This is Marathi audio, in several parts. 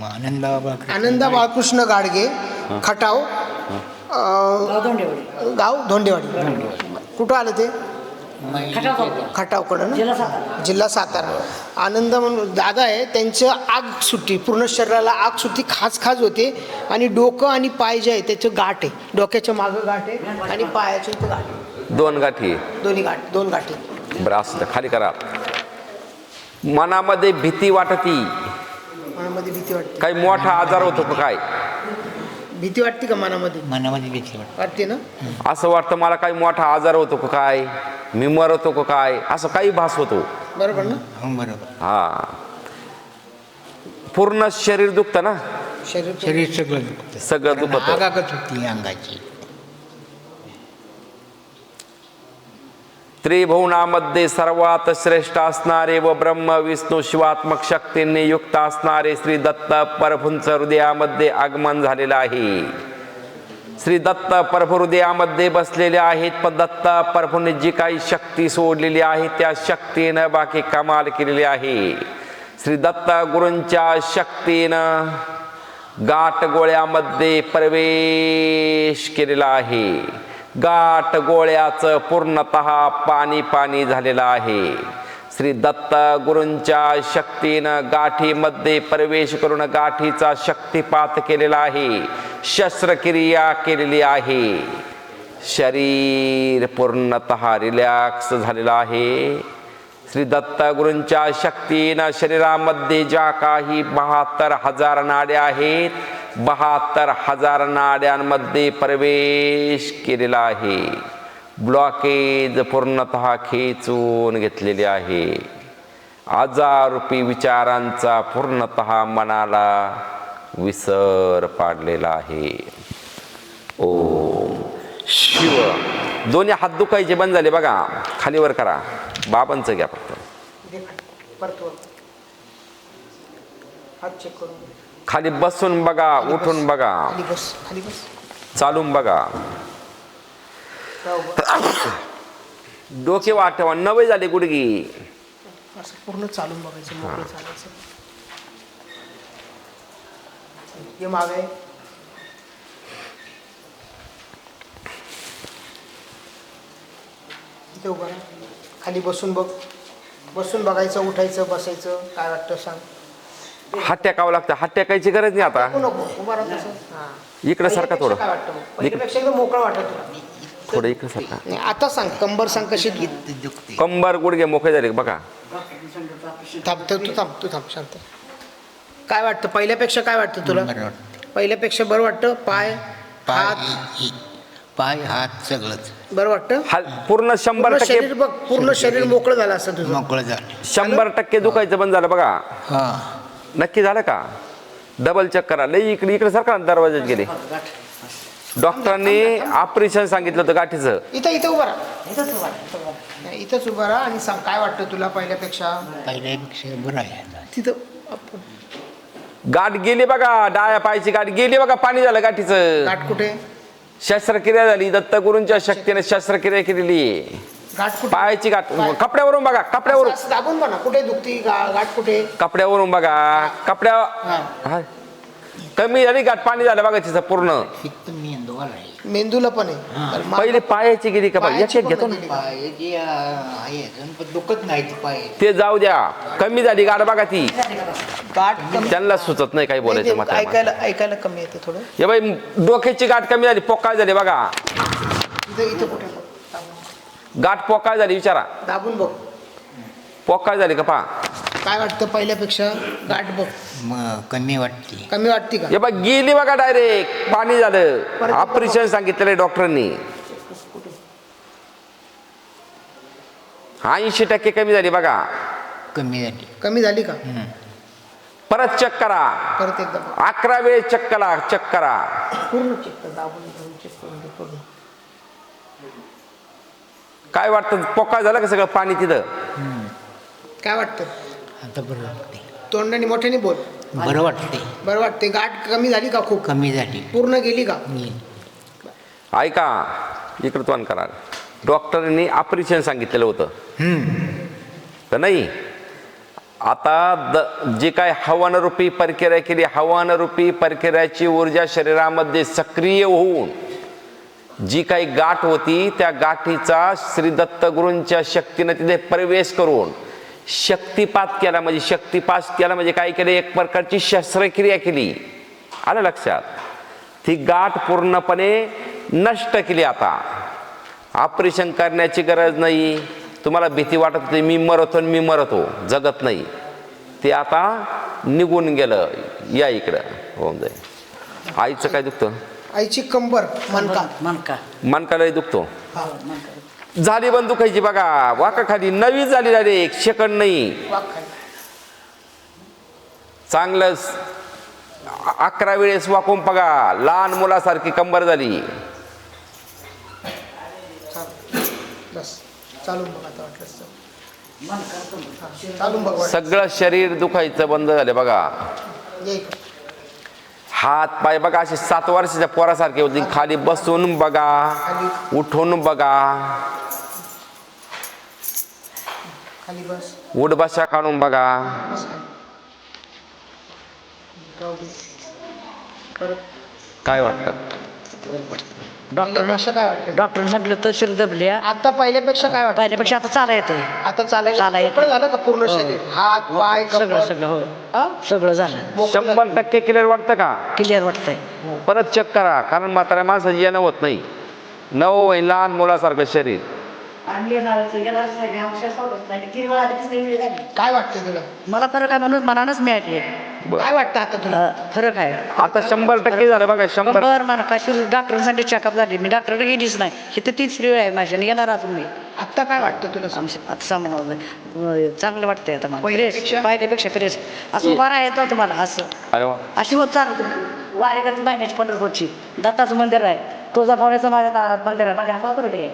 आनंदा बाळकृष्ण गाडगे, खटाव, गाव धोंडेवाडी. कुठं आलं ते? खटावकडं ना, जिल्हा सातारा. आनंद म्हणून दादा आहे, त्यांचं आग सुट्टी, पूर्ण शरीराला आग सुट्टी, खाज होते आणि डोकं आणि पाय जे आहे त्याचं गाठ आहे, डोक्याच्या मागं गाठ आहे आणि पायाच्या इथं गाठ आहे. दोन गाठी, दोन गाठी. बरं असं खाली करा. मनामध्ये भीती वाटती, मनामध्ये भीती वाटते. काही मोठा आजार होतो का काय? भीती वाटते का मनामध्ये? मनामध्ये भीती वाटते ना. असं वाटतं मला काही मोठा आजार होतो का काय, मी मरतो का काय, असं काही भास होतो. बरोबर ना. बरोबर. हा, पूर्ण शरीर दुखतं ना, शरीर सगळं दुखतं, सगळं दुखत. आगागत होती अंगाची. त्रिभुवनामध्ये सर्वात श्रेष्ठ असणारे व ब्रह्म विष्णू शिवात्मक शक्तींनी युक्त असणारे श्री दत्त प्रभूंचं हृदयामध्ये आगमन झालेलं आहे. श्री दत्त प्रभू हृदयामध्ये बसलेले आहेत. पण दत्त प्रभूंनी जी काही शक्ती सोडलेली आहे त्या शक्तीनं बाकी कमाल केलेली आहे. श्री दत्त गुरूंच्या शक्तीनं गाठ गोळ्यामध्ये प्रवेश केलेला आहे. गाठ गोळ्याचं पूर्णतः पाणी झालेलं आहे. श्री दत्त गुरूंच्या शक्तीनं गाठीमध्ये प्रवेश करून गाठीचा शक्तिपात केलेला आहे, शस्त्रक्रिया केलेली आहे. शरीर पूर्णतः रिलॅक्स झालेलं आहे. श्री दत्त गुरूंच्या शक्तीनं शरीरामध्ये ज्या काही 72,000 नाड्या आहेत, 72,000 नाड्यांमध्ये प्रवेश केलेला आहे. ब्लॉकेज पूर्णतः खेचून घेतलेले आहे. आजाररूपी विचारांचा पूर्णतः मनाला विसर पाडलेला आहे. ओम शिव. दोन्ही हात दुखायचे बंद झाले बघा. खालीवर करा. बाबांचं घ्या फक्त. खाली बसून बघा, उठून बघा, चालून बघा. डोके वाटवा. नवे झाले गुडगी. असं पूर्ण चालून बघायचं, मोकळं चालायचं. हे मागे इथे उभं राहा. खाली बसून बघ. बसून बघायचं, उठायचं, बसायचं. काय वाटतं सांग. हात टेकावं लागतं. हात टेकायची गरज नाही आता. नको, उभा राहा तसं. इकडे सारखा थोडं. काय वाटतं? पहिल्यापेक्षा एकदम मोकळं वाटत तुला. थोडं इकडे सारखा. नाही, आता सांग. कंबर सांग कशी दुखते. कंबर गुडघे मोकळे झाले बघा. तू थांब शांत. काय वाटतं पहिल्यापेक्षा? काय वाटतं तुला? बरं वाटतं. पहिल्यापेक्षा बरं वाटतं? पाय, पाय हात सगळंच बरं वाटतं? पूर्ण 100% शरीर बघ, पूर्ण शरीर मोकळं झालं असं तुझं. मोकळं झालं. 100% दुखायचं बंद झालं बघा. हा, नक्की झालं का? डबल चेक करा. लई इकडे सारखा दरवाजात गेले. डॉक्टरांनी ऑपरेशन सांगितलं होतं गाठीचं. इथं उभा राहा. इथंच उभा राहा आणि सांग काय वाटतं तुला पहिल्यापेक्षा? पहिल्यापेक्षा बरं आहे. तिथं गाठ गेली बघा. डाव्या पायाची गाठ गेली बघा. पाणी झालं गाठीचं. गाठ कुठे? शस्त्रक्रिया झाली. दत्तगुरूंच्या शक्तीने शस्त्रक्रिया केलेली. गाठ कुठे? पायाची गाठ. कपड्यावरून बघा. कपड्यावरून असं दाबून बघा. कुठे दुखती गाठ? कुठे? कपड्यावरून बघा. कपड्या कमी झाली गाठ. पाणी झालं बघा तिचं पूर्ण. मेंदूला पण आहे. पहिले पायाची गेली का? एक घेतो ना. पाय जे आहे पण दुखत नाही ते पाय. ते जाऊ द्या. कमी झाली गाठ बघा ती. गाठ कमी. त्यांना सुचत नाही काही बोलायचं. मात्र ऐकायला कमी येते थोडं. हे बाई डोक्याची गाठ कमी झाली. पोकाळ झाली बघा. इथं कुठे? गाठ पोकाळ झाली. विचारा. दाबून बघ. पोकाळ झाली का पहा. काय वाटतं पहिल्यापेक्षा? गाठ बघ. कमी वाटते. कमी वाटते का? हे बघ गेली बघा. डायरेक्ट पाणी झालं. ऑपरेशन सांगितलेलं डॉक्टरांनी. 80% कमी झाली बघा. कमी झाली का? परत चेक करा. परत एकदा 11 वेळेस चेक करा. पूर्ण चेक कर. दाबून चेक करून घे पूर्ण. काय वाटतं? पोकाळ झालं का सगळं पाणी तिथं? काय वाटतं? आता बरं वाटते. तोंडाने मोठ्याने बोल. बरं वाटते. बरं वाटते. गाठ कमी झाली का? खूप कमी झाली. पूर्ण गेली का? ऐका. इकडं तोंड करा. डॉक्टरांनी ऑपरेशन सांगितलेलं होतं का नाही? आता जी काय हवनरूपी प्रक्रिया केली, हवनरूपी प्रक्रियाची ऊर्जा शरीरामध्ये सक्रिय होऊन जी काही गाठ होती त्या गाठीचा श्री दत्तगुरूंच्या शक्तीने तिथे प्रवेश करून शक्तिपात केला. म्हणजे शक्तिपात केला म्हणजे काय केलं, एक प्रकारची शस्त्रक्रिया केली. आलं लक्षात? ती गाठ पूर्णपणे नष्ट केली. आता ऑपरेशन करण्याची गरज नाही. तुम्हाला भीती वाटत होती मी मरतो जगत नाही, ते आता निघून गेलं. या इकडं होऊन जाईल. आईचं काय दुखतं? आईची कंबर, मनका. मनकालाही दुखतो. हा. झाली बंद दुखायची बघा. वाका खाली नवी झाली डायरेक्ट, सेकंड नाही. वाक खाली. चांगलं 11 वेळेस वाकून बघा. लहान मुलासारखी कंबर झाली. बस चालून बघ आता वाटलंच तर. चालून बघ. सगळं शरीर दुखायचं बंद झालं बघा. ये इकडं. हात पाय बघा असे 7 वर्षाच्या पोरासारखे होते. खाली बसून बघा, उठून बघा, खाली बस. उठ बशा काढून बघा. बस खाली. जाऊ दे. परत. काय वाटतं? असं काय वाटतं? डॉक्टर म्हटलं तर शिर दबल्या आता पहिल्यापेक्षा काय वाटतं? पहिल्यापेक्षा आता चाला येतंय. आता चालायला चालायला मोकळं झालं का पूर्ण शरीर? हात पाय सगळं कंबर? सगळं हो हा? सगळं झालं. मोकळं झालं. 100% क्लिअर वाटतं का? क्लिअर वाटतंय. परत चेक करा, कारण म्हाताऱ्या माणसाचं येणं होत नाही. नवं वय लहान मुलासारखं शरीर. काय वाटतं तुला? मला फरक आहे म्हणून मनानच मिळाले. काय वाटतं आता तुला? फरक आहे. आता 100% झालं बघा. 100. बरं म्हणा काय डॉक्टरांसाठी चेकअप झाली. मी डॉक्टरकडे गेलीच नाही. इथे 3 वेळ आहे माझ्या आणि येणार अजून मी. आता काय वाटतं तुला? आता समजलं चांगलं वाटतंय आता मला. पहिल्यापेक्षा? पहिल्यापेक्षा फ्रेश असं बरं आहे तर तुम्हाला असं अरे वा. अशी होत चालत वारेगत महिन्याची 15 दत्ताचं मंदिर आहे. तुळजा भवनाचं माझ्या दारात मंदिर आहे. माझ्या हातावर आहे.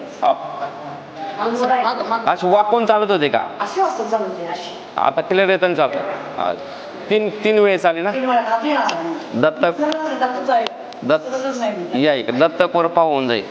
अशी वाकून चालत होते का? अशी वाजता चालवते अशी. आता क्लिअर येतं चालतं. 3 वेळेस आली ना. 3 वेळा दत्त दत्ताचं आहे. दत्त या इकडे दत्त कोर पाहून जाईल.